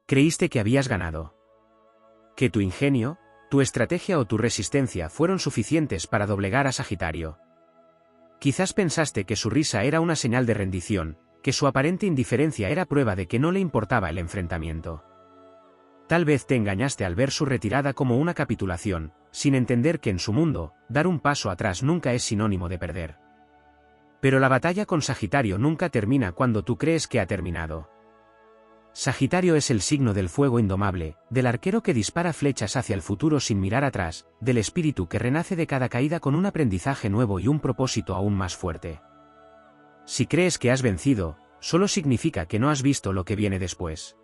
Creíste que habías ganado. Que tu ingenio, tu estrategia o tu resistencia fueron suficientes para doblegar a Sagitario. Quizás pensaste que su risa era una señal de rendición, que su aparente indiferencia era prueba de que no le importaba el enfrentamiento. Tal vez te engañaste al ver su retirada como una capitulación, sin entender que en su mundo, dar un paso atrás nunca es sinónimo de perder. Pero la batalla con Sagitario nunca termina cuando tú crees que ha terminado. Sagitario es el signo del fuego indomable, del arquero que dispara flechas hacia el futuro sin mirar atrás, del espíritu que renace de cada caída con un aprendizaje nuevo y un propósito aún más fuerte. Si crees que has vencido, solo significa que no has visto lo que viene después.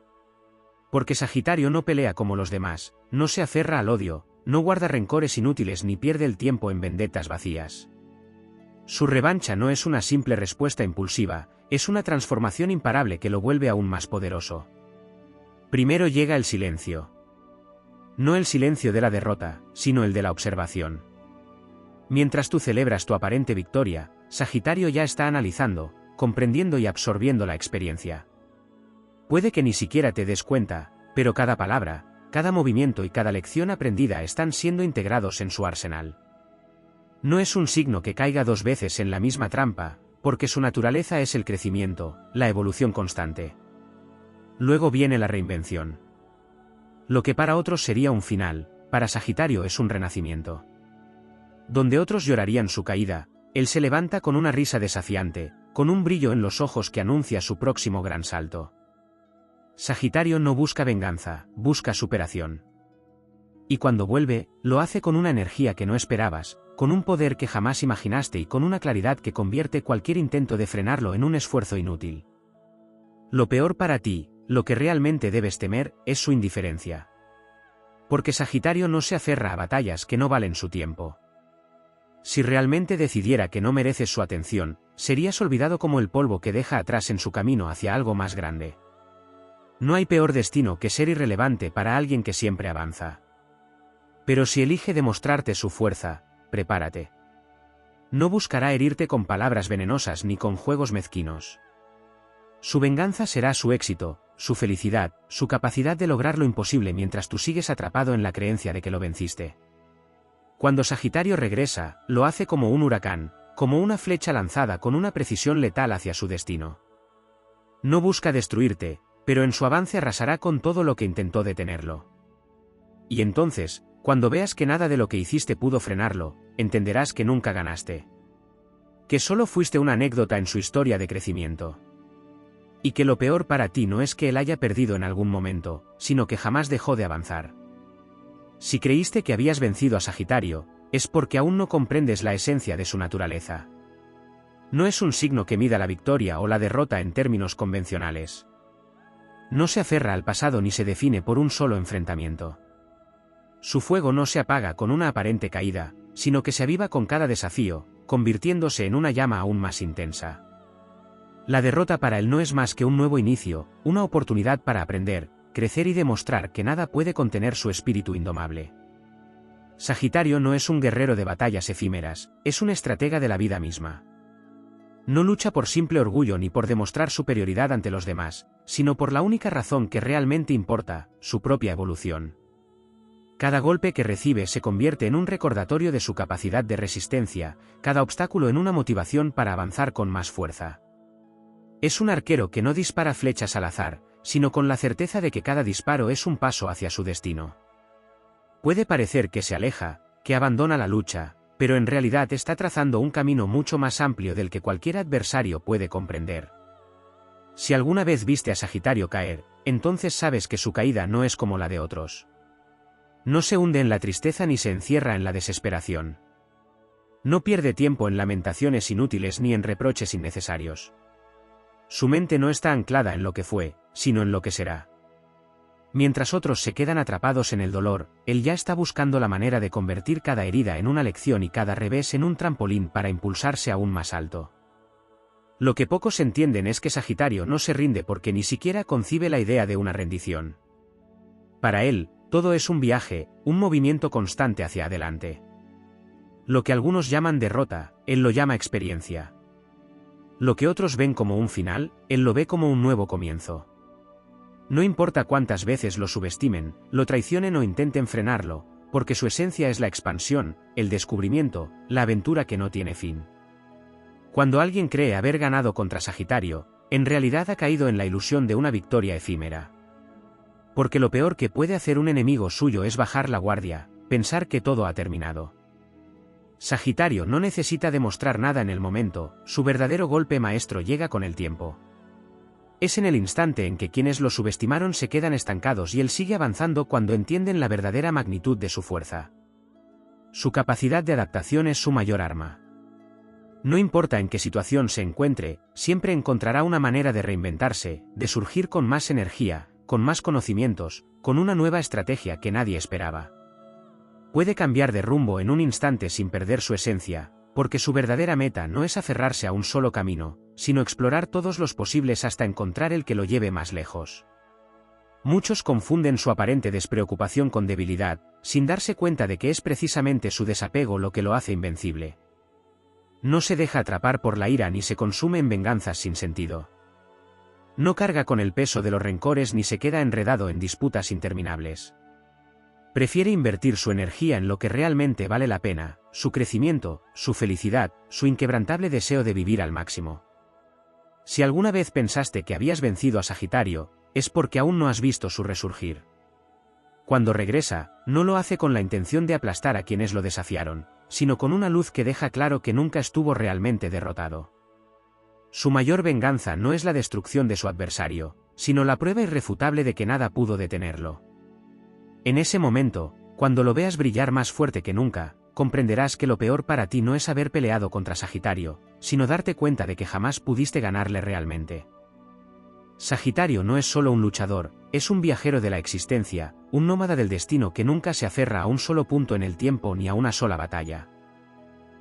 Porque Sagitario no pelea como los demás, no se aferra al odio, no guarda rencores inútiles ni pierde el tiempo en vendetas vacías. Su revancha no es una simple respuesta impulsiva, es una transformación imparable que lo vuelve aún más poderoso. Primero llega el silencio. No el silencio de la derrota, sino el de la observación. Mientras tú celebras tu aparente victoria, Sagitario ya está analizando, comprendiendo y absorbiendo la experiencia. Puede que ni siquiera te des cuenta, pero cada palabra, cada movimiento y cada lección aprendida están siendo integrados en su arsenal. No es un signo que caiga dos veces en la misma trampa, porque su naturaleza es el crecimiento, la evolución constante. Luego viene la reinvención. Lo que para otros sería un final, para Sagitario es un renacimiento. Donde otros llorarían su caída, él se levanta con una risa desafiante, con un brillo en los ojos que anuncia su próximo gran salto. Sagitario no busca venganza, busca superación. Y cuando vuelve, lo hace con una energía que no esperabas, con un poder que jamás imaginaste y con una claridad que convierte cualquier intento de frenarlo en un esfuerzo inútil. Lo peor para ti, lo que realmente debes temer, es su indiferencia. Porque Sagitario no se aferra a batallas que no valen su tiempo. Si realmente decidiera que no mereces su atención, serías olvidado como el polvo que deja atrás en su camino hacia algo más grande. No hay peor destino que ser irrelevante para alguien que siempre avanza. Pero si elige demostrarte su fuerza, prepárate. No buscará herirte con palabras venenosas ni con juegos mezquinos. Su venganza será su éxito, su felicidad, su capacidad de lograr lo imposible mientras tú sigues atrapado en la creencia de que lo venciste. Cuando Sagitario regresa, lo hace como un huracán, como una flecha lanzada con una precisión letal hacia su destino. No busca destruirte, pero en su avance arrasará con todo lo que intentó detenerlo. Y entonces, cuando veas que nada de lo que hiciste pudo frenarlo, entenderás que nunca ganaste. Que solo fuiste una anécdota en su historia de crecimiento. Y que lo peor para ti no es que él haya perdido en algún momento, sino que jamás dejó de avanzar. Si creíste que habías vencido a Sagitario, es porque aún no comprendes la esencia de su naturaleza. No es un signo que mida la victoria o la derrota en términos convencionales. No se aferra al pasado ni se define por un solo enfrentamiento. Su fuego no se apaga con una aparente caída, sino que se aviva con cada desafío, convirtiéndose en una llama aún más intensa. La derrota para él no es más que un nuevo inicio, una oportunidad para aprender, crecer y demostrar que nada puede contener su espíritu indomable. Sagitario no es un guerrero de batallas efímeras, es un estratega de la vida misma. No lucha por simple orgullo ni por demostrar superioridad ante los demás, sino por la única razón que realmente importa, su propia evolución. Cada golpe que recibe se convierte en un recordatorio de su capacidad de resistencia, cada obstáculo en una motivación para avanzar con más fuerza. Es un arquero que no dispara flechas al azar, sino con la certeza de que cada disparo es un paso hacia su destino. Puede parecer que se aleja, que abandona la lucha, pero en realidad está trazando un camino mucho más amplio del que cualquier adversario puede comprender. Si alguna vez viste a Sagitario caer, entonces sabes que su caída no es como la de otros. No se hunde en la tristeza ni se encierra en la desesperación. No pierde tiempo en lamentaciones inútiles ni en reproches innecesarios. Su mente no está anclada en lo que fue, sino en lo que será. Mientras otros se quedan atrapados en el dolor, él ya está buscando la manera de convertir cada herida en una lección y cada revés en un trampolín para impulsarse aún más alto. Lo que pocos entienden es que Sagitario no se rinde porque ni siquiera concibe la idea de una rendición. Para él, todo es un viaje, un movimiento constante hacia adelante. Lo que algunos llaman derrota, él lo llama experiencia. Lo que otros ven como un final, él lo ve como un nuevo comienzo. No importa cuántas veces lo subestimen, lo traicionen o intenten frenarlo, porque su esencia es la expansión, el descubrimiento, la aventura que no tiene fin. Cuando alguien cree haber ganado contra Sagitario, en realidad ha caído en la ilusión de una victoria efímera. Porque lo peor que puede hacer un enemigo suyo es bajar la guardia, pensar que todo ha terminado. Sagitario no necesita demostrar nada en el momento, su verdadero golpe maestro llega con el tiempo. Es en el instante en que quienes lo subestimaron se quedan estancados y él sigue avanzando cuando entienden la verdadera magnitud de su fuerza. Su capacidad de adaptación es su mayor arma. No importa en qué situación se encuentre, siempre encontrará una manera de reinventarse, de surgir con más energía, con más conocimientos, con una nueva estrategia que nadie esperaba. Puede cambiar de rumbo en un instante sin perder su esencia, porque su verdadera meta no es aferrarse a un solo camino, sino explorar todos los posibles hasta encontrar el que lo lleve más lejos. Muchos confunden su aparente despreocupación con debilidad, sin darse cuenta de que es precisamente su desapego lo que lo hace invencible. No se deja atrapar por la ira ni se consume en venganzas sin sentido. No carga con el peso de los rencores ni se queda enredado en disputas interminables. Prefiere invertir su energía en lo que realmente vale la pena, su crecimiento, su felicidad, su inquebrantable deseo de vivir al máximo. Si alguna vez pensaste que habías vencido a Sagitario, es porque aún no has visto su resurgir. Cuando regresa, no lo hace con la intención de aplastar a quienes lo desafiaron, sino con una luz que deja claro que nunca estuvo realmente derrotado. Su mayor venganza no es la destrucción de su adversario, sino la prueba irrefutable de que nada pudo detenerlo. En ese momento, cuando lo veas brillar más fuerte que nunca, comprenderás que lo peor para ti no es haber peleado contra Sagitario, sino darte cuenta de que jamás pudiste ganarle realmente. Sagitario no es solo un luchador, es un viajero de la existencia, un nómada del destino que nunca se aferra a un solo punto en el tiempo ni a una sola batalla.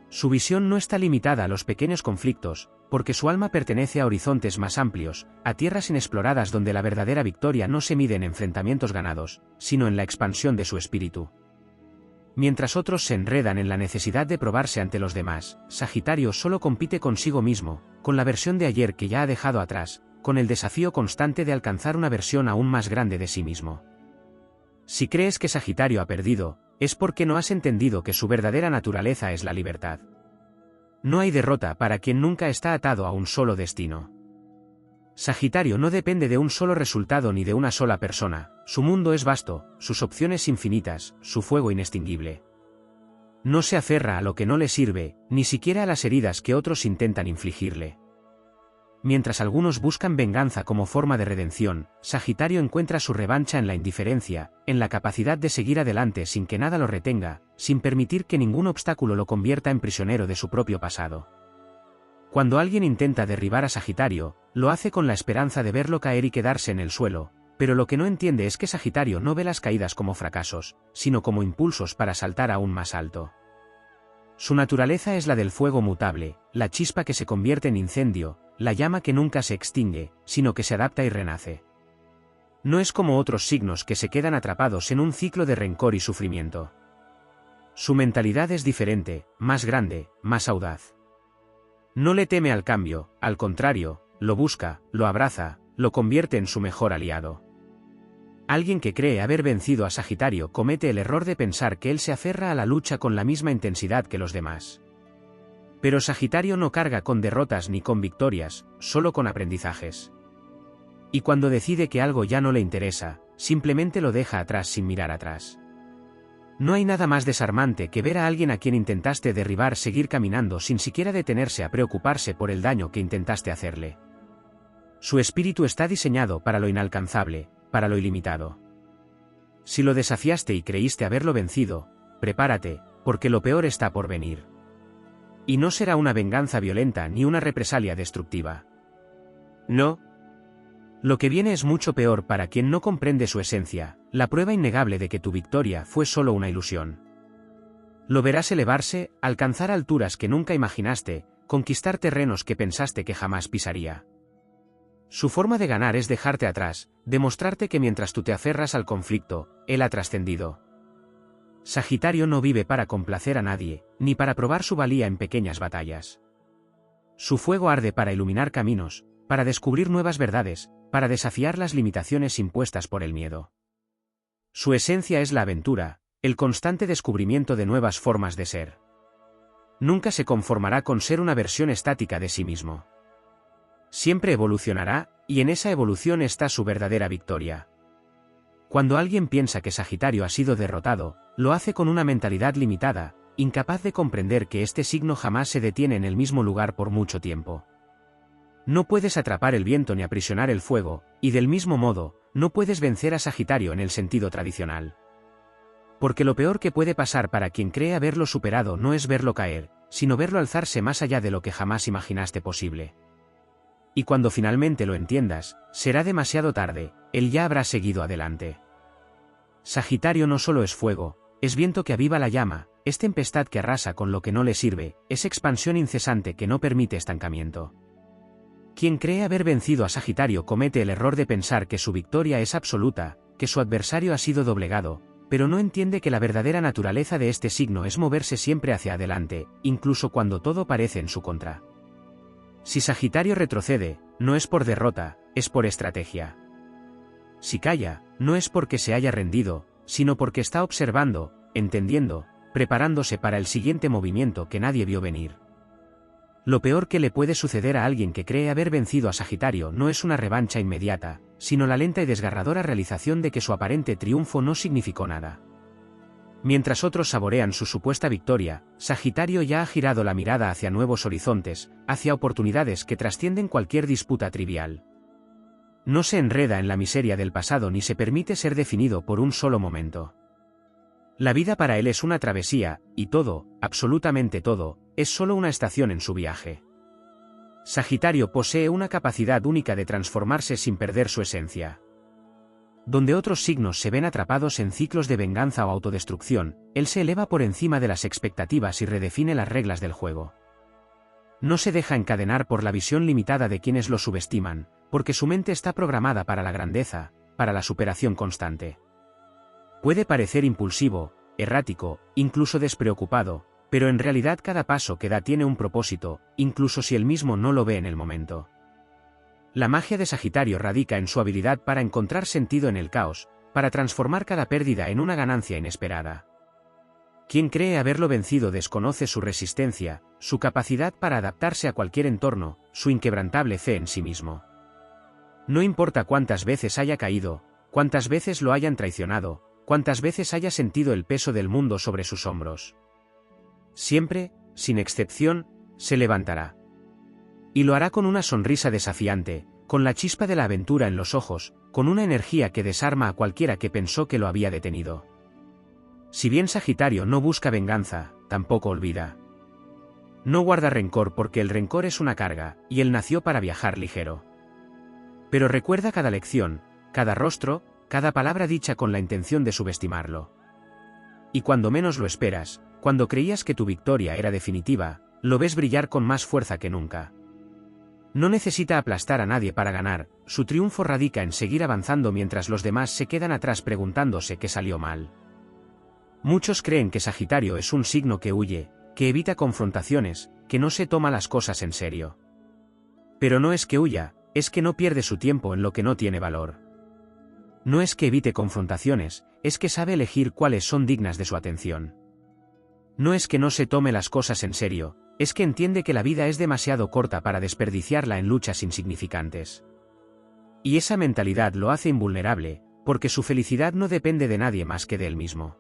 Su visión no está limitada a los pequeños conflictos, porque su alma pertenece a horizontes más amplios, a tierras inexploradas donde la verdadera victoria no se mide en enfrentamientos ganados, sino en la expansión de su espíritu. Mientras otros se enredan en la necesidad de probarse ante los demás, Sagitario solo compite consigo mismo, con la versión de ayer que ya ha dejado atrás, con el desafío constante de alcanzar una versión aún más grande de sí mismo. Si crees que Sagitario ha perdido, es porque no has entendido que su verdadera naturaleza es la libertad. No hay derrota para quien nunca está atado a un solo destino. Sagitario no depende de un solo resultado ni de una sola persona, su mundo es vasto, sus opciones infinitas, su fuego inextinguible. No se aferra a lo que no le sirve, ni siquiera a las heridas que otros intentan infligirle. Mientras algunos buscan venganza como forma de redención, Sagitario encuentra su revancha en la indiferencia, en la capacidad de seguir adelante sin que nada lo retenga, sin permitir que ningún obstáculo lo convierta en prisionero de su propio pasado. Cuando alguien intenta derribar a Sagitario, lo hace con la esperanza de verlo caer y quedarse en el suelo, pero lo que no entiende es que Sagitario no ve las caídas como fracasos, sino como impulsos para saltar aún más alto. Su naturaleza es la del fuego mutable, la chispa que se convierte en incendio, la llama que nunca se extingue, sino que se adapta y renace. No es como otros signos que se quedan atrapados en un ciclo de rencor y sufrimiento. Su mentalidad es diferente, más grande, más audaz. No le teme al cambio, al contrario, lo busca, lo abraza, lo convierte en su mejor aliado. Alguien que cree haber vencido a Sagitario comete el error de pensar que él se aferra a la lucha con la misma intensidad que los demás. Pero Sagitario no carga con derrotas ni con victorias, solo con aprendizajes. Y cuando decide que algo ya no le interesa, simplemente lo deja atrás sin mirar atrás. No hay nada más desarmante que ver a alguien a quien intentaste derribar seguir caminando sin siquiera detenerse a preocuparse por el daño que intentaste hacerle. Su espíritu está diseñado para lo inalcanzable, para lo ilimitado. Si lo desafiaste y creíste haberlo vencido, prepárate, porque lo peor está por venir. Y no será una venganza violenta ni una represalia destructiva. No. Lo que viene es mucho peor para quien no comprende su esencia, la prueba innegable de que tu victoria fue solo una ilusión. Lo verás elevarse, alcanzar alturas que nunca imaginaste, conquistar terrenos que pensaste que jamás pisaría. Su forma de ganar es dejarte atrás, demostrarte que mientras tú te aferras al conflicto, él ha trascendido. Sagitario no vive para complacer a nadie, ni para probar su valía en pequeñas batallas. Su fuego arde para iluminar caminos, para descubrir nuevas verdades, para desafiar las limitaciones impuestas por el miedo. Su esencia es la aventura, el constante descubrimiento de nuevas formas de ser. Nunca se conformará con ser una versión estática de sí mismo. Siempre evolucionará, y en esa evolución está su verdadera victoria. Cuando alguien piensa que Sagitario ha sido derrotado, lo hace con una mentalidad limitada, incapaz de comprender que este signo jamás se detiene en el mismo lugar por mucho tiempo. No puedes atrapar el viento ni aprisionar el fuego, y del mismo modo, no puedes vencer a Sagitario en el sentido tradicional. Porque lo peor que puede pasar para quien cree haberlo superado no es verlo caer, sino verlo alzarse más allá de lo que jamás imaginaste posible. Y cuando finalmente lo entiendas, será demasiado tarde, él ya habrá seguido adelante. Sagitario no solo es fuego, es viento que aviva la llama, es tempestad que arrasa con lo que no le sirve, es expansión incesante que no permite estancamiento. Quien cree haber vencido a Sagitario comete el error de pensar que su victoria es absoluta, que su adversario ha sido doblegado, pero no entiende que la verdadera naturaleza de este signo es moverse siempre hacia adelante, incluso cuando todo parece en su contra. Si Sagitario retrocede, no es por derrota, es por estrategia. Si calla, no es porque se haya rendido, sino porque está observando, entendiendo, preparándose para el siguiente movimiento que nadie vio venir. Lo peor que le puede suceder a alguien que cree haber vencido a Sagitario no es una revancha inmediata, sino la lenta y desgarradora realización de que su aparente triunfo no significó nada. Mientras otros saborean su supuesta victoria, Sagitario ya ha girado la mirada hacia nuevos horizontes, hacia oportunidades que trascienden cualquier disputa trivial. No se enreda en la miseria del pasado ni se permite ser definido por un solo momento. La vida para él es una travesía, y todo, absolutamente todo, es solo una estación en su viaje. Sagitario posee una capacidad única de transformarse sin perder su esencia. Donde otros signos se ven atrapados en ciclos de venganza o autodestrucción, él se eleva por encima de las expectativas y redefine las reglas del juego. No se deja encadenar por la visión limitada de quienes lo subestiman, porque su mente está programada para la grandeza, para la superación constante. Puede parecer impulsivo, errático, incluso despreocupado, pero en realidad cada paso que da tiene un propósito, incluso si él mismo no lo ve en el momento. La magia de Sagitario radica en su habilidad para encontrar sentido en el caos, para transformar cada pérdida en una ganancia inesperada. Quien cree haberlo vencido desconoce su resistencia, su capacidad para adaptarse a cualquier entorno, su inquebrantable fe en sí mismo. No importa cuántas veces haya caído, cuántas veces lo hayan traicionado, cuántas veces haya sentido el peso del mundo sobre sus hombros. Siempre, sin excepción, se levantará. Y lo hará con una sonrisa desafiante, con la chispa de la aventura en los ojos, con una energía que desarma a cualquiera que pensó que lo había detenido. Si bien Sagitario no busca venganza, tampoco olvida. No guarda rencor porque el rencor es una carga, y él nació para viajar ligero. Pero recuerda cada lección, cada rostro, cada palabra dicha con la intención de subestimarlo. Y cuando menos lo esperas, cuando creías que tu victoria era definitiva, lo ves brillar con más fuerza que nunca. No necesita aplastar a nadie para ganar, su triunfo radica en seguir avanzando mientras los demás se quedan atrás preguntándose qué salió mal. Muchos creen que Sagitario es un signo que huye, que evita confrontaciones, que no se toma las cosas en serio. Pero no es que huya, es que no pierde su tiempo en lo que no tiene valor. No es que evite confrontaciones, es que sabe elegir cuáles son dignas de su atención. No es que no se tome las cosas en serio, es que entiende que la vida es demasiado corta para desperdiciarla en luchas insignificantes. Y esa mentalidad lo hace invulnerable, porque su felicidad no depende de nadie más que de él mismo.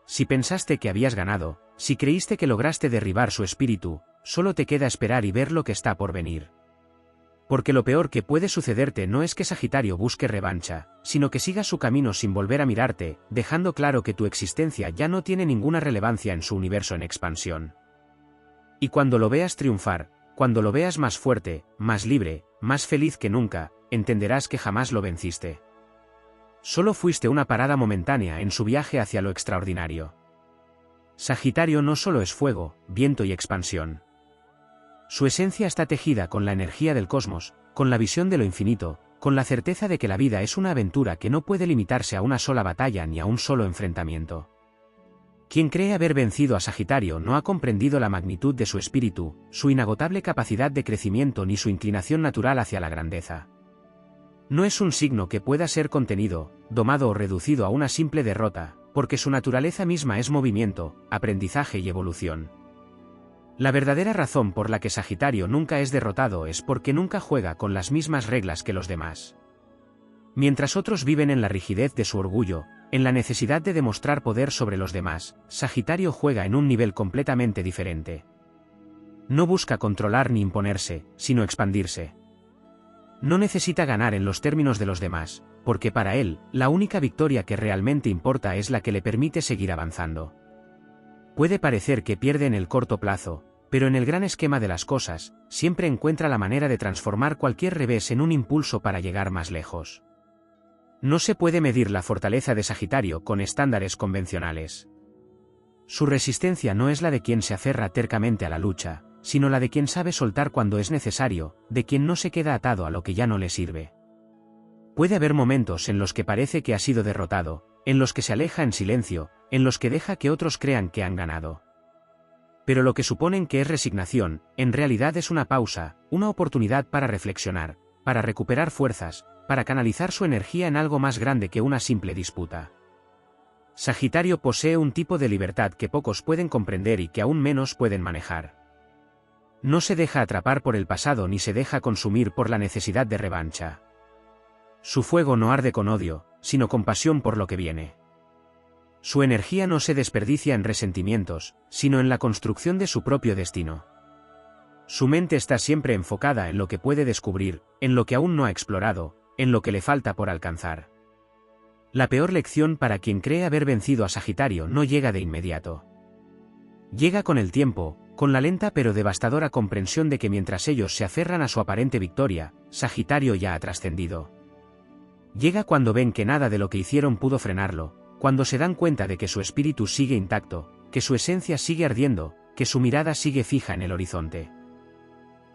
Si pensaste que habías ganado, si creíste que lograste derribar su espíritu, solo te queda esperar y ver lo que está por venir. Porque lo peor que puede sucederte no es que Sagitario busque revancha, sino que siga su camino sin volver a mirarte, dejando claro que tu existencia ya no tiene ninguna relevancia en su universo en expansión. Y cuando lo veas triunfar, cuando lo veas más fuerte, más libre, más feliz que nunca, entenderás que jamás lo venciste. Solo fuiste una parada momentánea en su viaje hacia lo extraordinario. Sagitario no solo es fuego, viento y expansión. Su esencia está tejida con la energía del cosmos, con la visión de lo infinito, con la certeza de que la vida es una aventura que no puede limitarse a una sola batalla ni a un solo enfrentamiento. Quien cree haber vencido a Sagitario no ha comprendido la magnitud de su espíritu, su inagotable capacidad de crecimiento ni su inclinación natural hacia la grandeza. No es un signo que pueda ser contenido, domado o reducido a una simple derrota, porque su naturaleza misma es movimiento, aprendizaje y evolución. La verdadera razón por la que Sagitario nunca es derrotado es porque nunca juega con las mismas reglas que los demás. Mientras otros viven en la rigidez de su orgullo, en la necesidad de demostrar poder sobre los demás, Sagitario juega en un nivel completamente diferente. No busca controlar ni imponerse, sino expandirse. No necesita ganar en los términos de los demás, porque para él, la única victoria que realmente importa es la que le permite seguir avanzando. Puede parecer que pierde en el corto plazo, pero en el gran esquema de las cosas, siempre encuentra la manera de transformar cualquier revés en un impulso para llegar más lejos. No se puede medir la fortaleza de Sagitario con estándares convencionales. Su resistencia no es la de quien se aferra tercamente a la lucha, sino la de quien sabe soltar cuando es necesario, de quien no se queda atado a lo que ya no le sirve. Puede haber momentos en los que parece que ha sido derrotado, en los que se aleja en silencio, en los que deja que otros crean que han ganado. Pero lo que suponen que es resignación, en realidad es una pausa, una oportunidad para reflexionar, para recuperar fuerzas, para canalizar su energía en algo más grande que una simple disputa. Sagitario posee un tipo de libertad que pocos pueden comprender y que aún menos pueden manejar. No se deja atrapar por el pasado ni se deja consumir por la necesidad de revancha. Su fuego no arde con odio, sino con pasión por lo que viene. Su energía no se desperdicia en resentimientos, sino en la construcción de su propio destino. Su mente está siempre enfocada en lo que puede descubrir, en lo que aún no ha explorado, en lo que le falta por alcanzar. La peor lección para quien cree haber vencido a Sagitario no llega de inmediato. Llega con el tiempo, con la lenta pero devastadora comprensión de que mientras ellos se aferran a su aparente victoria, Sagitario ya ha trascendido. Llega cuando ven que nada de lo que hicieron pudo frenarlo, cuando se dan cuenta de que su espíritu sigue intacto, que su esencia sigue ardiendo, que su mirada sigue fija en el horizonte.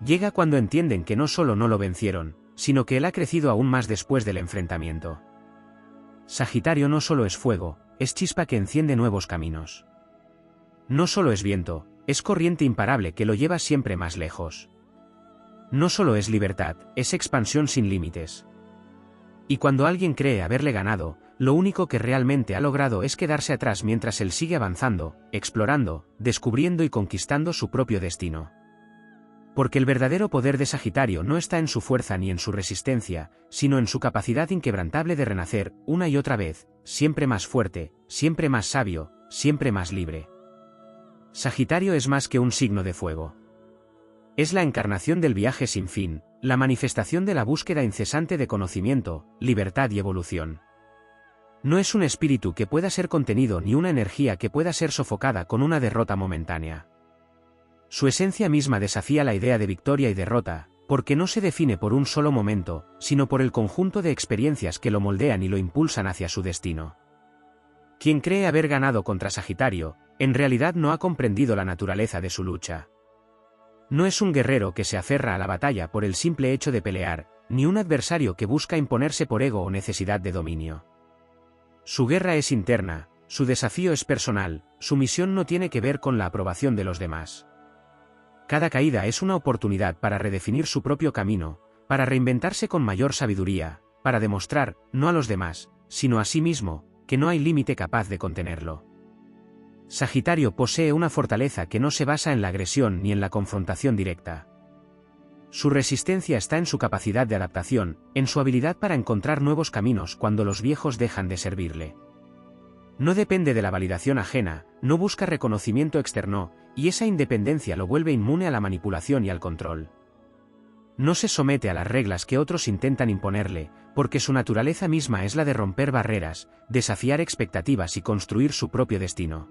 Llega cuando entienden que no solo no lo vencieron, sino que él ha crecido aún más después del enfrentamiento. Sagitario no solo es fuego, es chispa que enciende nuevos caminos. No solo es viento, es corriente imparable que lo lleva siempre más lejos. No solo es libertad, es expansión sin límites. Y cuando alguien cree haberle ganado, lo único que realmente ha logrado es quedarse atrás mientras él sigue avanzando, explorando, descubriendo y conquistando su propio destino. Porque el verdadero poder de Sagitario no está en su fuerza ni en su resistencia, sino en su capacidad inquebrantable de renacer, una y otra vez, siempre más fuerte, siempre más sabio, siempre más libre. Sagitario es más que un signo de fuego. Es la encarnación del viaje sin fin, la manifestación de la búsqueda incesante de conocimiento, libertad y evolución. No es un espíritu que pueda ser contenido ni una energía que pueda ser sofocada con una derrota momentánea. Su esencia misma desafía la idea de victoria y derrota, porque no se define por un solo momento, sino por el conjunto de experiencias que lo moldean y lo impulsan hacia su destino. Quien cree haber ganado contra Sagitario, en realidad no ha comprendido la naturaleza de su lucha. No es un guerrero que se aferra a la batalla por el simple hecho de pelear, ni un adversario que busca imponerse por ego o necesidad de dominio. Su guerra es interna, su desafío es personal, su misión no tiene que ver con la aprobación de los demás. Cada caída es una oportunidad para redefinir su propio camino, para reinventarse con mayor sabiduría, para demostrar, no a los demás, sino a sí mismo, que no hay límite capaz de contenerlo. Sagitario posee una fortaleza que no se basa en la agresión ni en la confrontación directa. Su resistencia está en su capacidad de adaptación, en su habilidad para encontrar nuevos caminos cuando los viejos dejan de servirle. No depende de la validación ajena, no busca reconocimiento externo, y esa independencia lo vuelve inmune a la manipulación y al control. No se somete a las reglas que otros intentan imponerle, porque su naturaleza misma es la de romper barreras, desafiar expectativas y construir su propio destino.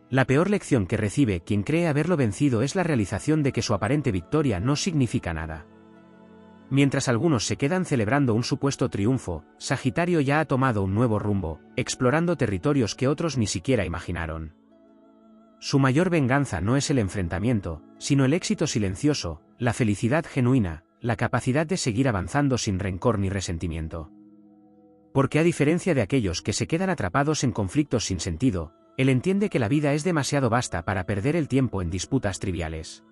La peor lección que recibe quien cree haberlo vencido es la realización de que su aparente victoria no significa nada. Mientras algunos se quedan celebrando un supuesto triunfo, Sagitario ya ha tomado un nuevo rumbo, explorando territorios que otros ni siquiera imaginaron. Su mayor venganza no es el enfrentamiento, sino el éxito silencioso, la felicidad genuina, la capacidad de seguir avanzando sin rencor ni resentimiento. Porque a diferencia de aquellos que se quedan atrapados en conflictos sin sentido, él entiende que la vida es demasiado vasta para perder el tiempo en disputas triviales.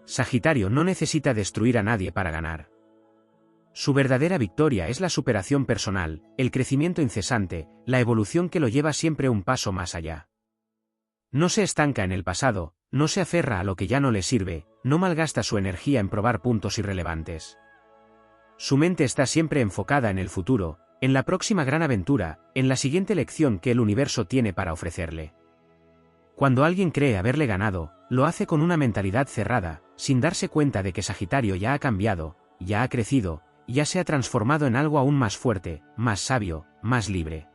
Sagitario no necesita destruir a nadie para ganar. Su verdadera victoria es la superación personal, el crecimiento incesante, la evolución que lo lleva siempre un paso más allá. No se estanca en el pasado, no se aferra a lo que ya no le sirve, no malgasta su energía en probar puntos irrelevantes. Su mente está siempre enfocada en el futuro, en la próxima gran aventura, en la siguiente lección que el universo tiene para ofrecerle. Cuando alguien cree haberle ganado, lo hace con una mentalidad cerrada, sin darse cuenta de que Sagitario ya ha cambiado, ya ha crecido, ya se ha transformado en algo aún más fuerte, más sabio, más libre.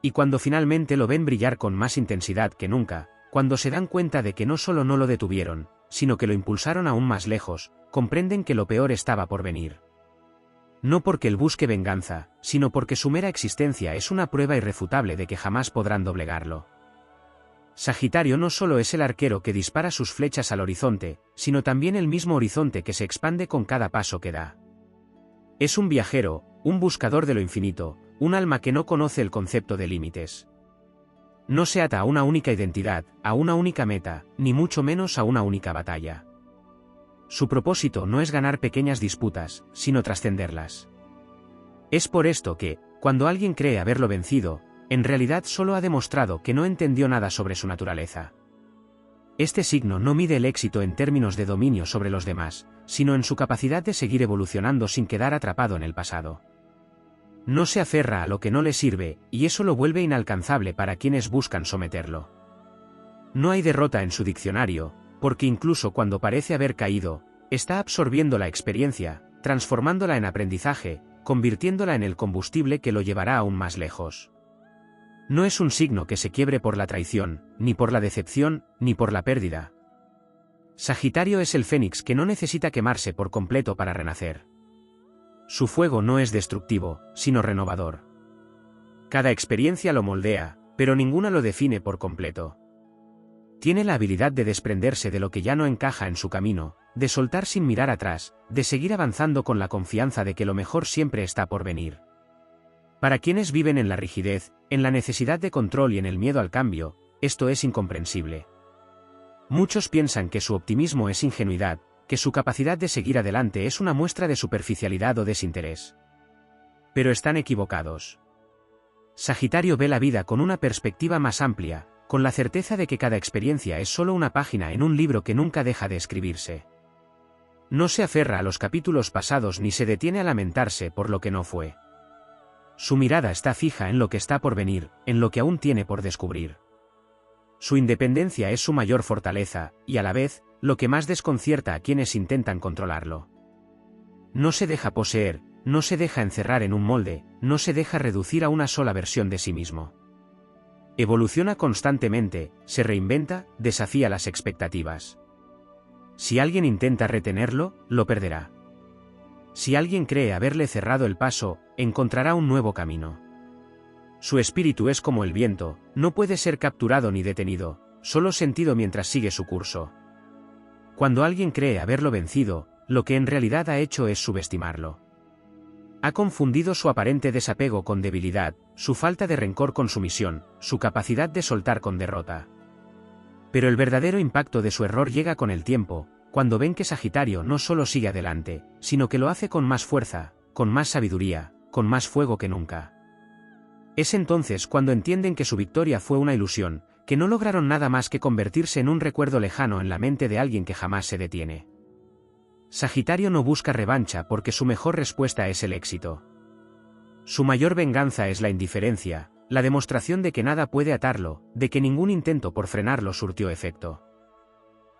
Y cuando finalmente lo ven brillar con más intensidad que nunca, cuando se dan cuenta de que no solo no lo detuvieron, sino que lo impulsaron aún más lejos, comprenden que lo peor estaba por venir. No porque él busque venganza, sino porque su mera existencia es una prueba irrefutable de que jamás podrán doblegarlo. Sagitario no solo es el arquero que dispara sus flechas al horizonte, sino también el mismo horizonte que se expande con cada paso que da. Es un viajero, un buscador de lo infinito, un alma que no conoce el concepto de límites. No se ata a una única identidad, a una única meta, ni mucho menos a una única batalla. Su propósito no es ganar pequeñas disputas, sino trascenderlas. Es por esto que, cuando alguien cree haberlo vencido, en realidad solo ha demostrado que no entendió nada sobre su naturaleza. Este signo no mide el éxito en términos de dominio sobre los demás, sino en su capacidad de seguir evolucionando sin quedar atrapado en el pasado. No se aferra a lo que no le sirve, y eso lo vuelve inalcanzable para quienes buscan someterlo. No hay derrota en su diccionario, porque incluso cuando parece haber caído, está absorbiendo la experiencia, transformándola en aprendizaje, convirtiéndola en el combustible que lo llevará aún más lejos. No es un signo que se quiebre por la traición, ni por la decepción, ni por la pérdida. Sagitario es el fénix que no necesita quemarse por completo para renacer. Su fuego no es destructivo, sino renovador. Cada experiencia lo moldea, pero ninguna lo define por completo. Tiene la habilidad de desprenderse de lo que ya no encaja en su camino, de soltar sin mirar atrás, de seguir avanzando con la confianza de que lo mejor siempre está por venir. Para quienes viven en la rigidez, en la necesidad de control y en el miedo al cambio, esto es incomprensible. Muchos piensan que su optimismo es ingenuidad, que su capacidad de seguir adelante es una muestra de superficialidad o desinterés. Pero están equivocados. Sagitario ve la vida con una perspectiva más amplia, con la certeza de que cada experiencia es solo una página en un libro que nunca deja de escribirse. No se aferra a los capítulos pasados ni se detiene a lamentarse por lo que no fue. Su mirada está fija en lo que está por venir, en lo que aún tiene por descubrir. Su independencia es su mayor fortaleza, y a la vez, lo que más desconcierta a quienes intentan controlarlo. No se deja poseer, no se deja encerrar en un molde, no se deja reducir a una sola versión de sí mismo. Evoluciona constantemente, se reinventa, desafía las expectativas. Si alguien intenta retenerlo, lo perderá. Si alguien cree haberle cerrado el paso, encontrará un nuevo camino. Su espíritu es como el viento, no puede ser capturado ni detenido, solo sentido mientras sigue su curso. Cuando alguien cree haberlo vencido, lo que en realidad ha hecho es subestimarlo. Ha confundido su aparente desapego con debilidad, su falta de rencor con sumisión, su capacidad de soltar con derrota. Pero el verdadero impacto de su error llega con el tiempo, cuando ven que Sagitario no solo sigue adelante, sino que lo hace con más fuerza, con más sabiduría, con más fuego que nunca. Es entonces cuando entienden que su victoria fue una ilusión, que no lograron nada más que convertirse en un recuerdo lejano en la mente de alguien que jamás se detiene. Sagitario no busca revancha porque su mejor respuesta es el éxito. Su mayor venganza es la indiferencia, la demostración de que nada puede atarlo, de que ningún intento por frenarlo surtió efecto.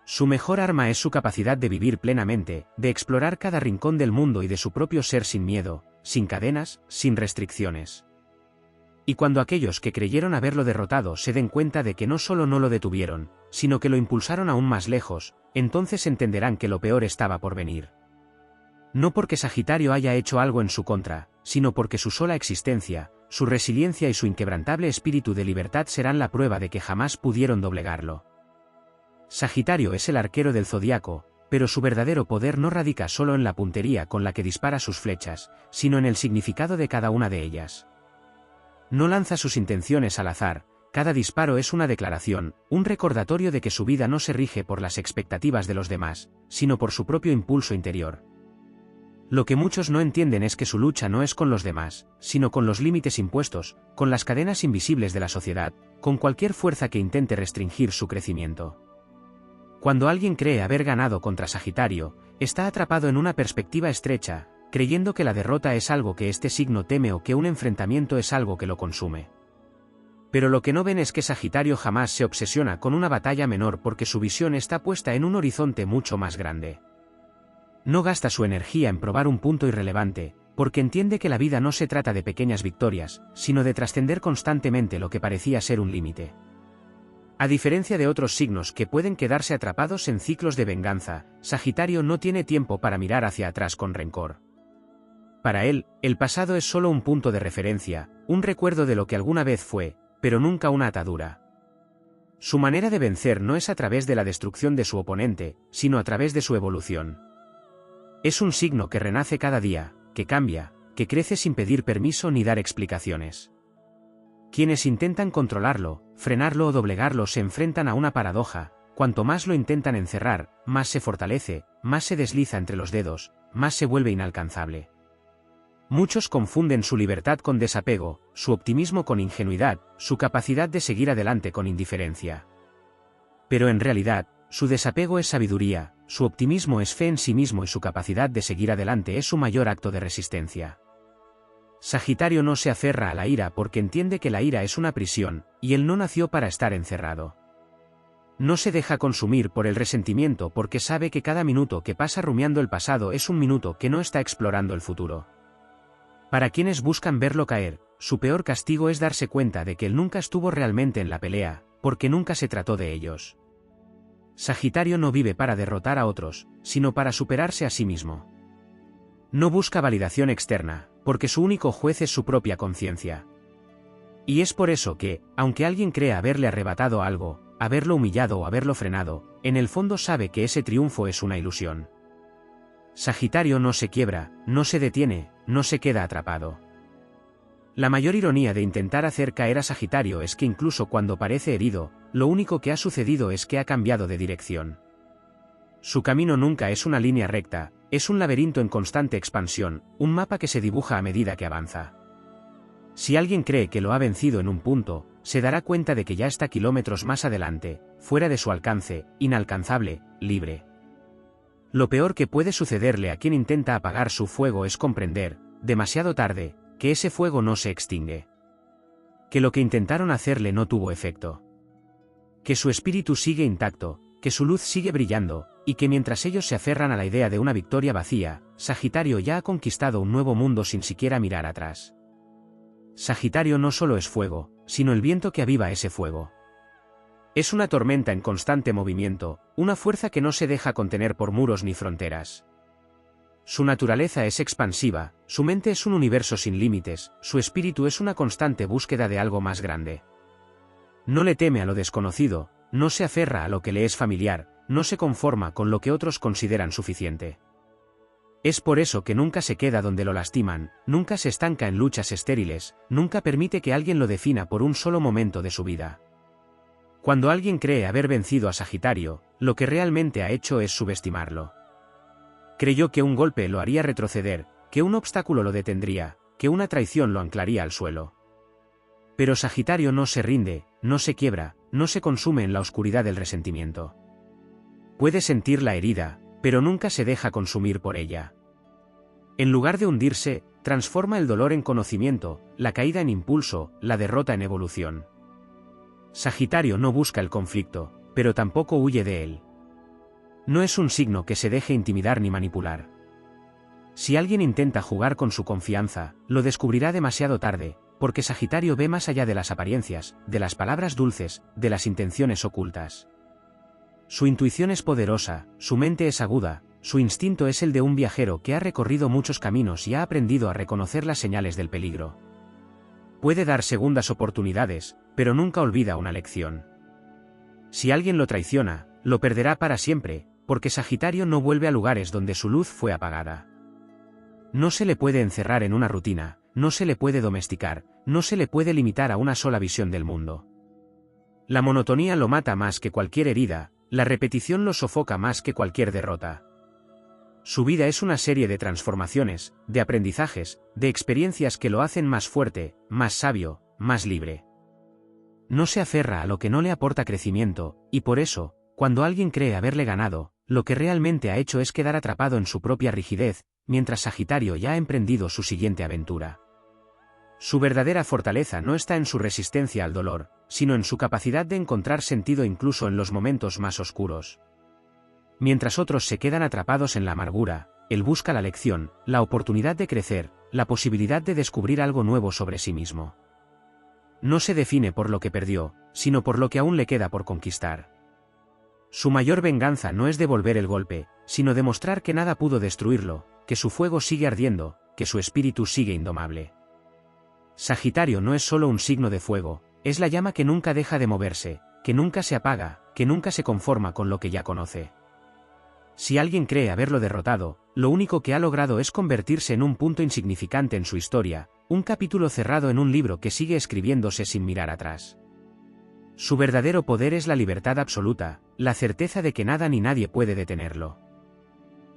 Su mejor arma es su capacidad de vivir plenamente, de explorar cada rincón del mundo y de su propio ser sin miedo, sin cadenas, sin restricciones. Y cuando aquellos que creyeron haberlo derrotado se den cuenta de que no solo no lo detuvieron, sino que lo impulsaron aún más lejos, entonces entenderán que lo peor estaba por venir. No porque Sagitario haya hecho algo en su contra, sino porque su sola existencia, su resiliencia y su inquebrantable espíritu de libertad serán la prueba de que jamás pudieron doblegarlo. Sagitario es el arquero del zodiaco, pero su verdadero poder no radica solo en la puntería con la que dispara sus flechas, sino en el significado de cada una de ellas. No lanza sus intenciones al azar, cada disparo es una declaración, un recordatorio de que su vida no se rige por las expectativas de los demás, sino por su propio impulso interior. Lo que muchos no entienden es que su lucha no es con los demás, sino con los límites impuestos, con las cadenas invisibles de la sociedad, con cualquier fuerza que intente restringir su crecimiento. Cuando alguien cree haber ganado contra Sagitario, está atrapado en una perspectiva estrecha, creyendo que la derrota es algo que este signo teme o que un enfrentamiento es algo que lo consume. Pero lo que no ven es que Sagitario jamás se obsesiona con una batalla menor porque su visión está puesta en un horizonte mucho más grande. No gasta su energía en probar un punto irrelevante, porque entiende que la vida no se trata de pequeñas victorias, sino de trascender constantemente lo que parecía ser un límite. A diferencia de otros signos que pueden quedarse atrapados en ciclos de venganza, Sagitario no tiene tiempo para mirar hacia atrás con rencor. Para él, el pasado es solo un punto de referencia, un recuerdo de lo que alguna vez fue, pero nunca una atadura. Su manera de vencer no es a través de la destrucción de su oponente, sino a través de su evolución. Es un signo que renace cada día, que cambia, que crece sin pedir permiso ni dar explicaciones. Quienes intentan controlarlo, frenarlo o doblegarlo se enfrentan a una paradoja: cuanto más lo intentan encerrar, más se fortalece, más se desliza entre los dedos, más se vuelve inalcanzable. Muchos confunden su libertad con desapego, su optimismo con ingenuidad, su capacidad de seguir adelante con indiferencia. Pero en realidad, su desapego es sabiduría, su optimismo es fe en sí mismo y su capacidad de seguir adelante es su mayor acto de resistencia. Sagitario no se aferra a la ira porque entiende que la ira es una prisión, y él no nació para estar encerrado. No se deja consumir por el resentimiento porque sabe que cada minuto que pasa rumiando el pasado es un minuto que no está explorando el futuro. Para quienes buscan verlo caer, su peor castigo es darse cuenta de que él nunca estuvo realmente en la pelea, porque nunca se trató de ellos. Sagitario no vive para derrotar a otros, sino para superarse a sí mismo. No busca validación externa, porque su único juez es su propia conciencia. Y es por eso que, aunque alguien crea haberle arrebatado algo, haberlo humillado o haberlo frenado, en el fondo sabe que ese triunfo es una ilusión. Sagitario no se quiebra, no se detiene, no se queda atrapado. La mayor ironía de intentar hacer caer a Sagitario es que incluso cuando parece herido, lo único que ha sucedido es que ha cambiado de dirección. Su camino nunca es una línea recta, es un laberinto en constante expansión, un mapa que se dibuja a medida que avanza. Si alguien cree que lo ha vencido en un punto, se dará cuenta de que ya está kilómetros más adelante, fuera de su alcance, inalcanzable, libre. Lo peor que puede sucederle a quien intenta apagar su fuego es comprender, demasiado tarde, que ese fuego no se extingue. Que lo que intentaron hacerle no tuvo efecto. Que su espíritu sigue intacto, que su luz sigue brillando, y que mientras ellos se aferran a la idea de una victoria vacía, Sagitario ya ha conquistado un nuevo mundo sin siquiera mirar atrás. Sagitario no solo es fuego, sino el viento que aviva ese fuego. Es una tormenta en constante movimiento, una fuerza que no se deja contener por muros ni fronteras. Su naturaleza es expansiva, su mente es un universo sin límites, su espíritu es una constante búsqueda de algo más grande. No le teme a lo desconocido, no se aferra a lo que le es familiar, no se conforma con lo que otros consideran suficiente. Es por eso que nunca se queda donde lo lastiman, nunca se estanca en luchas estériles, nunca permite que alguien lo defina por un solo momento de su vida. Cuando alguien cree haber vencido a Sagitario, lo que realmente ha hecho es subestimarlo. Creyó que un golpe lo haría retroceder, que un obstáculo lo detendría, que una traición lo anclaría al suelo. Pero Sagitario no se rinde, no se quiebra, no se consume en la oscuridad del resentimiento. Puede sentir la herida, pero nunca se deja consumir por ella. En lugar de hundirse, transforma el dolor en conocimiento, la caída en impulso, la derrota en evolución. Sagitario no busca el conflicto, pero tampoco huye de él. No es un signo que se deje intimidar ni manipular. Si alguien intenta jugar con su confianza, lo descubrirá demasiado tarde, porque Sagitario ve más allá de las apariencias, de las palabras dulces, de las intenciones ocultas. Su intuición es poderosa, su mente es aguda, su instinto es el de un viajero que ha recorrido muchos caminos y ha aprendido a reconocer las señales del peligro. Puede dar segundas oportunidades, pero nunca olvida una lección. Si alguien lo traiciona, lo perderá para siempre, porque Sagitario no vuelve a lugares donde su luz fue apagada. No se le puede encerrar en una rutina, no se le puede domesticar, no se le puede limitar a una sola visión del mundo. La monotonía lo mata más que cualquier herida, la repetición lo sofoca más que cualquier derrota. Su vida es una serie de transformaciones, de aprendizajes, de experiencias que lo hacen más fuerte, más sabio, más libre. No se aferra a lo que no le aporta crecimiento, y por eso, cuando alguien cree haberle ganado, lo que realmente ha hecho es quedar atrapado en su propia rigidez, mientras Sagitario ya ha emprendido su siguiente aventura. Su verdadera fortaleza no está en su resistencia al dolor, sino en su capacidad de encontrar sentido incluso en los momentos más oscuros. Mientras otros se quedan atrapados en la amargura, él busca la lección, la oportunidad de crecer, la posibilidad de descubrir algo nuevo sobre sí mismo. No se define por lo que perdió, sino por lo que aún le queda por conquistar. Su mayor venganza no es devolver el golpe, sino demostrar que nada pudo destruirlo, que su fuego sigue ardiendo, que su espíritu sigue indomable. Sagitario no es solo un signo de fuego, es la llama que nunca deja de moverse, que nunca se apaga, que nunca se conforma con lo que ya conoce. Si alguien cree haberlo derrotado, lo único que ha logrado es convertirse en un punto insignificante en su historia, un capítulo cerrado en un libro que sigue escribiéndose sin mirar atrás. Su verdadero poder es la libertad absoluta, la certeza de que nada ni nadie puede detenerlo.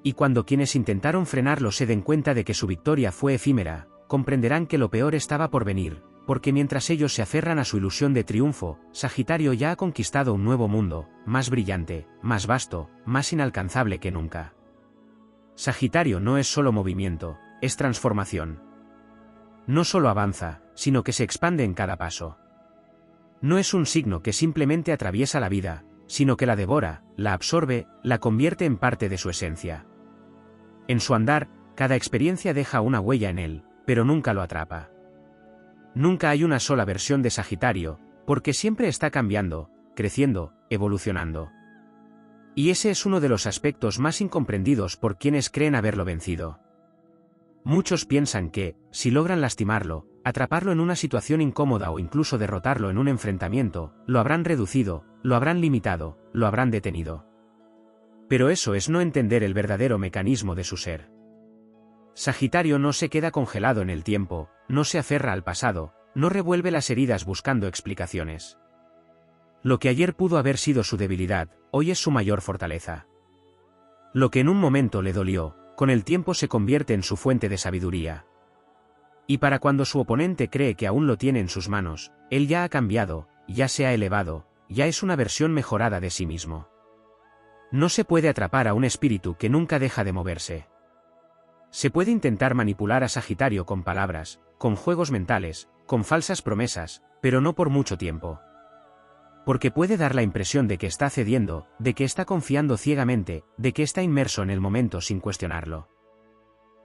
Y cuando quienes intentaron frenarlo se den cuenta de que su victoria fue efímera, comprenderán que lo peor estaba por venir, porque mientras ellos se aferran a su ilusión de triunfo, Sagitario ya ha conquistado un nuevo mundo, más brillante, más vasto, más inalcanzable que nunca. Sagitario no es solo movimiento, es transformación. No solo avanza, sino que se expande en cada paso. No es un signo que simplemente atraviesa la vida, sino que la devora, la absorbe, la convierte en parte de su esencia. En su andar, cada experiencia deja una huella en él, pero nunca lo atrapa. Nunca hay una sola versión de Sagitario, porque siempre está cambiando, creciendo, evolucionando. Y ese es uno de los aspectos más incomprendidos por quienes creen haberlo vencido. Muchos piensan que, si logran lastimarlo, atraparlo en una situación incómoda o incluso derrotarlo en un enfrentamiento, lo habrán reducido, lo habrán limitado, lo habrán detenido. Pero eso es no entender el verdadero mecanismo de su ser. Sagitario no se queda congelado en el tiempo, no se aferra al pasado, no revuelve las heridas buscando explicaciones. Lo que ayer pudo haber sido su debilidad, hoy es su mayor fortaleza. Lo que en un momento le dolió, con el tiempo se convierte en su fuente de sabiduría. Y para cuando su oponente cree que aún lo tiene en sus manos, él ya ha cambiado, ya se ha elevado, ya es una versión mejorada de sí mismo. No se puede atrapar a un espíritu que nunca deja de moverse. Se puede intentar manipular a Sagitario con palabras, con juegos mentales, con falsas promesas, pero no por mucho tiempo. Porque puede dar la impresión de que está cediendo, de que está confiando ciegamente, de que está inmerso en el momento sin cuestionarlo.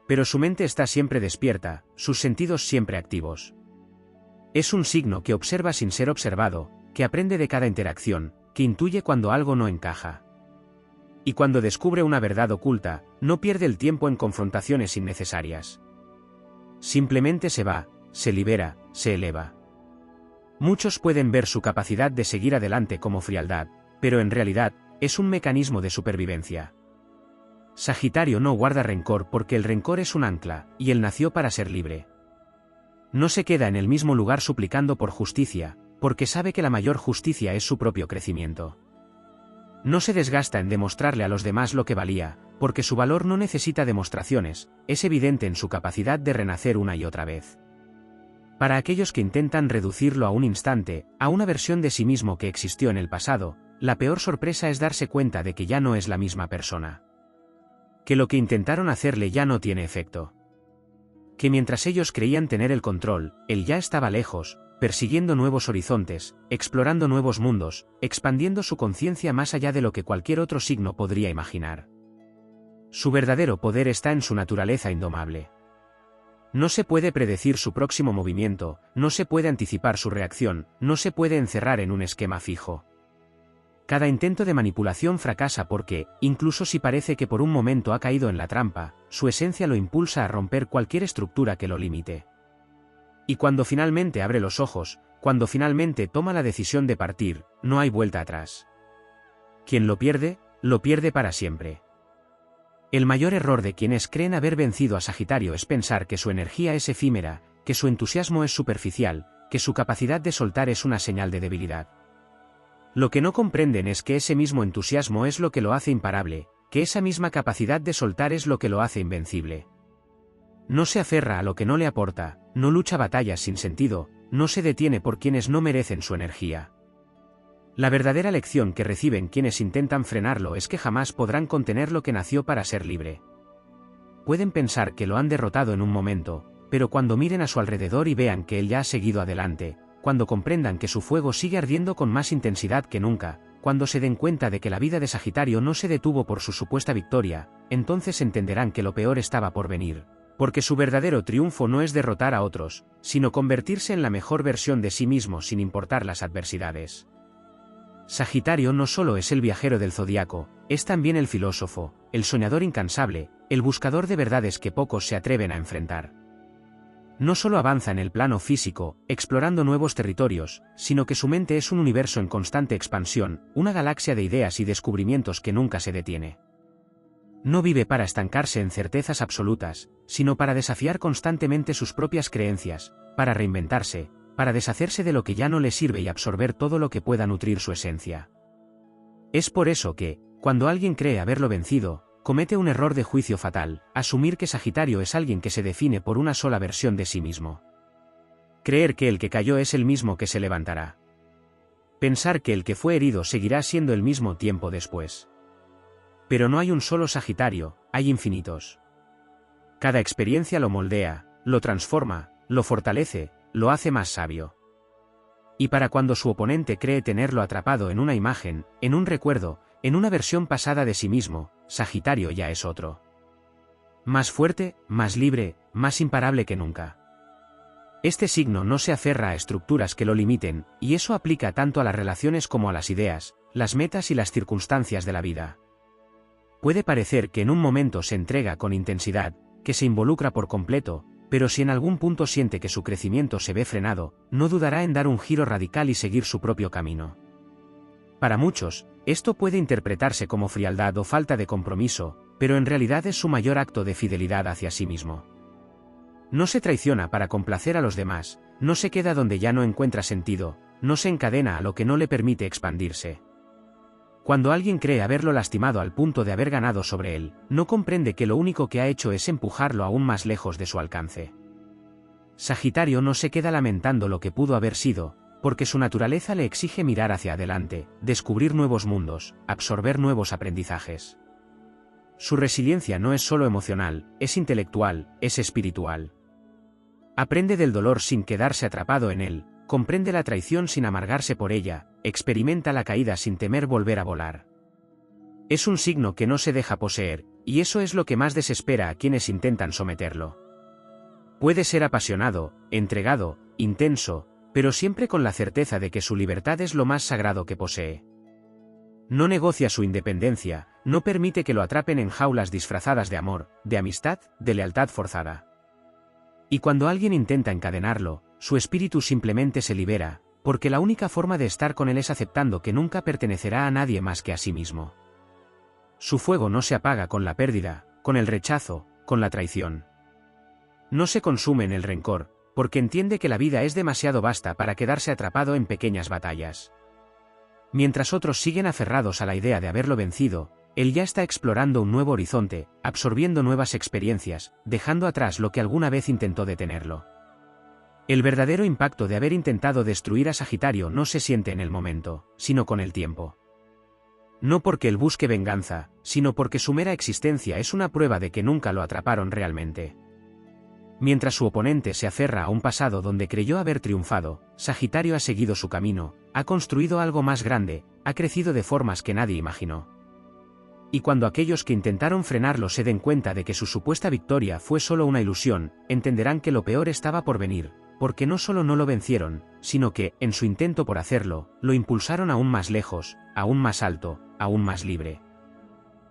Pero su mente está siempre despierta, sus sentidos siempre activos. Es un signo que observa sin ser observado, que aprende de cada interacción, que intuye cuando algo no encaja. Y cuando descubre una verdad oculta, no pierde el tiempo en confrontaciones innecesarias. Simplemente se va, se libera, se eleva. Muchos pueden ver su capacidad de seguir adelante como frialdad, pero en realidad, es un mecanismo de supervivencia. Sagitario no guarda rencor porque el rencor es un ancla, y él nació para ser libre. No se queda en el mismo lugar suplicando por justicia, porque sabe que la mayor justicia es su propio crecimiento. No se desgasta en demostrarle a los demás lo que valía, porque su valor no necesita demostraciones, es evidente en su capacidad de renacer una y otra vez. Para aquellos que intentan reducirlo a un instante, a una versión de sí mismo que existió en el pasado, la peor sorpresa es darse cuenta de que ya no es la misma persona. Que lo que intentaron hacerle ya no tiene efecto. Que mientras ellos creían tener el control, él ya estaba lejos, persiguiendo nuevos horizontes, explorando nuevos mundos, expandiendo su conciencia más allá de lo que cualquier otro signo podría imaginar. Su verdadero poder está en su naturaleza indomable. No se puede predecir su próximo movimiento, no se puede anticipar su reacción, no se puede encerrar en un esquema fijo. Cada intento de manipulación fracasa porque, incluso si parece que por un momento ha caído en la trampa, su esencia lo impulsa a romper cualquier estructura que lo limite. Y cuando finalmente abre los ojos, cuando finalmente toma la decisión de partir, no hay vuelta atrás. Quien lo pierde para siempre. El mayor error de quienes creen haber vencido a Sagitario es pensar que su energía es efímera, que su entusiasmo es superficial, que su capacidad de soltar es una señal de debilidad. Lo que no comprenden es que ese mismo entusiasmo es lo que lo hace imparable, que esa misma capacidad de soltar es lo que lo hace invencible. No se aferra a lo que no le aporta, no lucha batallas sin sentido, no se detiene por quienes no merecen su energía. La verdadera lección que reciben quienes intentan frenarlo es que jamás podrán contener lo que nació para ser libre. Pueden pensar que lo han derrotado en un momento, pero cuando miren a su alrededor y vean que él ya ha seguido adelante, cuando comprendan que su fuego sigue ardiendo con más intensidad que nunca, cuando se den cuenta de que la vida de Sagitario no se detuvo por su supuesta victoria, entonces entenderán que lo peor estaba por venir. Porque su verdadero triunfo no es derrotar a otros, sino convertirse en la mejor versión de sí mismo sin importar las adversidades. Sagitario no solo es el viajero del zodiaco, es también el filósofo, el soñador incansable, el buscador de verdades que pocos se atreven a enfrentar. No solo avanza en el plano físico, explorando nuevos territorios, sino que su mente es un universo en constante expansión, una galaxia de ideas y descubrimientos que nunca se detiene. No vive para estancarse en certezas absolutas, sino para desafiar constantemente sus propias creencias, para reinventarse, para deshacerse de lo que ya no le sirve y absorber todo lo que pueda nutrir su esencia. Es por eso que, cuando alguien cree haberlo vencido, comete un error de juicio fatal, asumir que Sagitario es alguien que se define por una sola versión de sí mismo. Creer que el que cayó es el mismo que se levantará. Pensar que el que fue herido seguirá siendo el mismo tiempo después. Pero no hay un solo Sagitario, hay infinitos. Cada experiencia lo moldea, lo transforma, lo fortalece, lo hace más sabio. Y para cuando su oponente cree tenerlo atrapado en una imagen, en un recuerdo, en una versión pasada de sí mismo, Sagitario ya es otro. Más fuerte, más libre, más imparable que nunca. Este signo no se aferra a estructuras que lo limiten, y eso aplica tanto a las relaciones como a las ideas, las metas y las circunstancias de la vida. Puede parecer que en un momento se entrega con intensidad, que se involucra por completo, pero si en algún punto siente que su crecimiento se ve frenado, no dudará en dar un giro radical y seguir su propio camino. Para muchos, esto puede interpretarse como frialdad o falta de compromiso, pero en realidad es su mayor acto de fidelidad hacia sí mismo. No se traiciona para complacer a los demás, no se queda donde ya no encuentra sentido, no se encadena a lo que no le permite expandirse. Cuando alguien cree haberlo lastimado al punto de haber ganado sobre él, no comprende que lo único que ha hecho es empujarlo aún más lejos de su alcance. Sagitario no se queda lamentando lo que pudo haber sido, porque su naturaleza le exige mirar hacia adelante, descubrir nuevos mundos, absorber nuevos aprendizajes. Su resiliencia no es solo emocional, es intelectual, es espiritual. Aprende del dolor sin quedarse atrapado en él, comprende la traición sin amargarse por ella, experimenta la caída sin temer volver a volar. Es un signo que no se deja poseer, y eso es lo que más desespera a quienes intentan someterlo. Puede ser apasionado, entregado, intenso, pero siempre con la certeza de que su libertad es lo más sagrado que posee. No negocia su independencia, no permite que lo atrapen en jaulas disfrazadas de amor, de amistad, de lealtad forzada. Y cuando alguien intenta encadenarlo, su espíritu simplemente se libera, porque la única forma de estar con él es aceptando que nunca pertenecerá a nadie más que a sí mismo. Su fuego no se apaga con la pérdida, con el rechazo, con la traición. No se consume en el rencor, porque entiende que la vida es demasiado vasta para quedarse atrapado en pequeñas batallas. Mientras otros siguen aferrados a la idea de haberlo vencido, él ya está explorando un nuevo horizonte, absorbiendo nuevas experiencias, dejando atrás lo que alguna vez intentó detenerlo. El verdadero impacto de haber intentado destruir a Sagitario no se siente en el momento, sino con el tiempo. No porque él busque venganza, sino porque su mera existencia es una prueba de que nunca lo atraparon realmente. Mientras su oponente se aferra a un pasado donde creyó haber triunfado, Sagitario ha seguido su camino, ha construido algo más grande, ha crecido de formas que nadie imaginó. Y cuando aquellos que intentaron frenarlo se den cuenta de que su supuesta victoria fue solo una ilusión, entenderán que lo peor estaba por venir, porque no solo no lo vencieron, sino que, en su intento por hacerlo, lo impulsaron aún más lejos, aún más alto, aún más libre.